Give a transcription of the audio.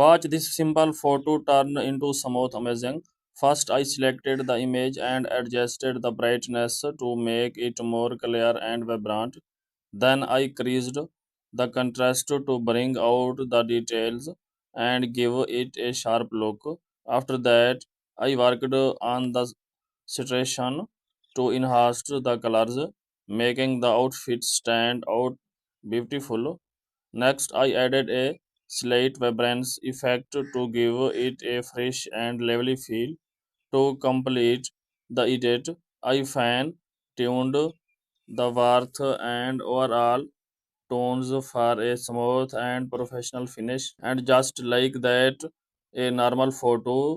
Watch this simple photo turn into smooth amazing. First, I selected the image and adjusted the brightness to make it more clear and vibrant. Then I creased the contrast to bring out the details and give it a sharp look. After that, I worked on the saturation to enhance the colors, making the outfit stand out beautiful. Next, I added a slight vibrance effect to give it a fresh and lively feel. To complete the edit, I fine tuned the warmth and overall tones for a smooth and professional finish. And just like that, a normal photo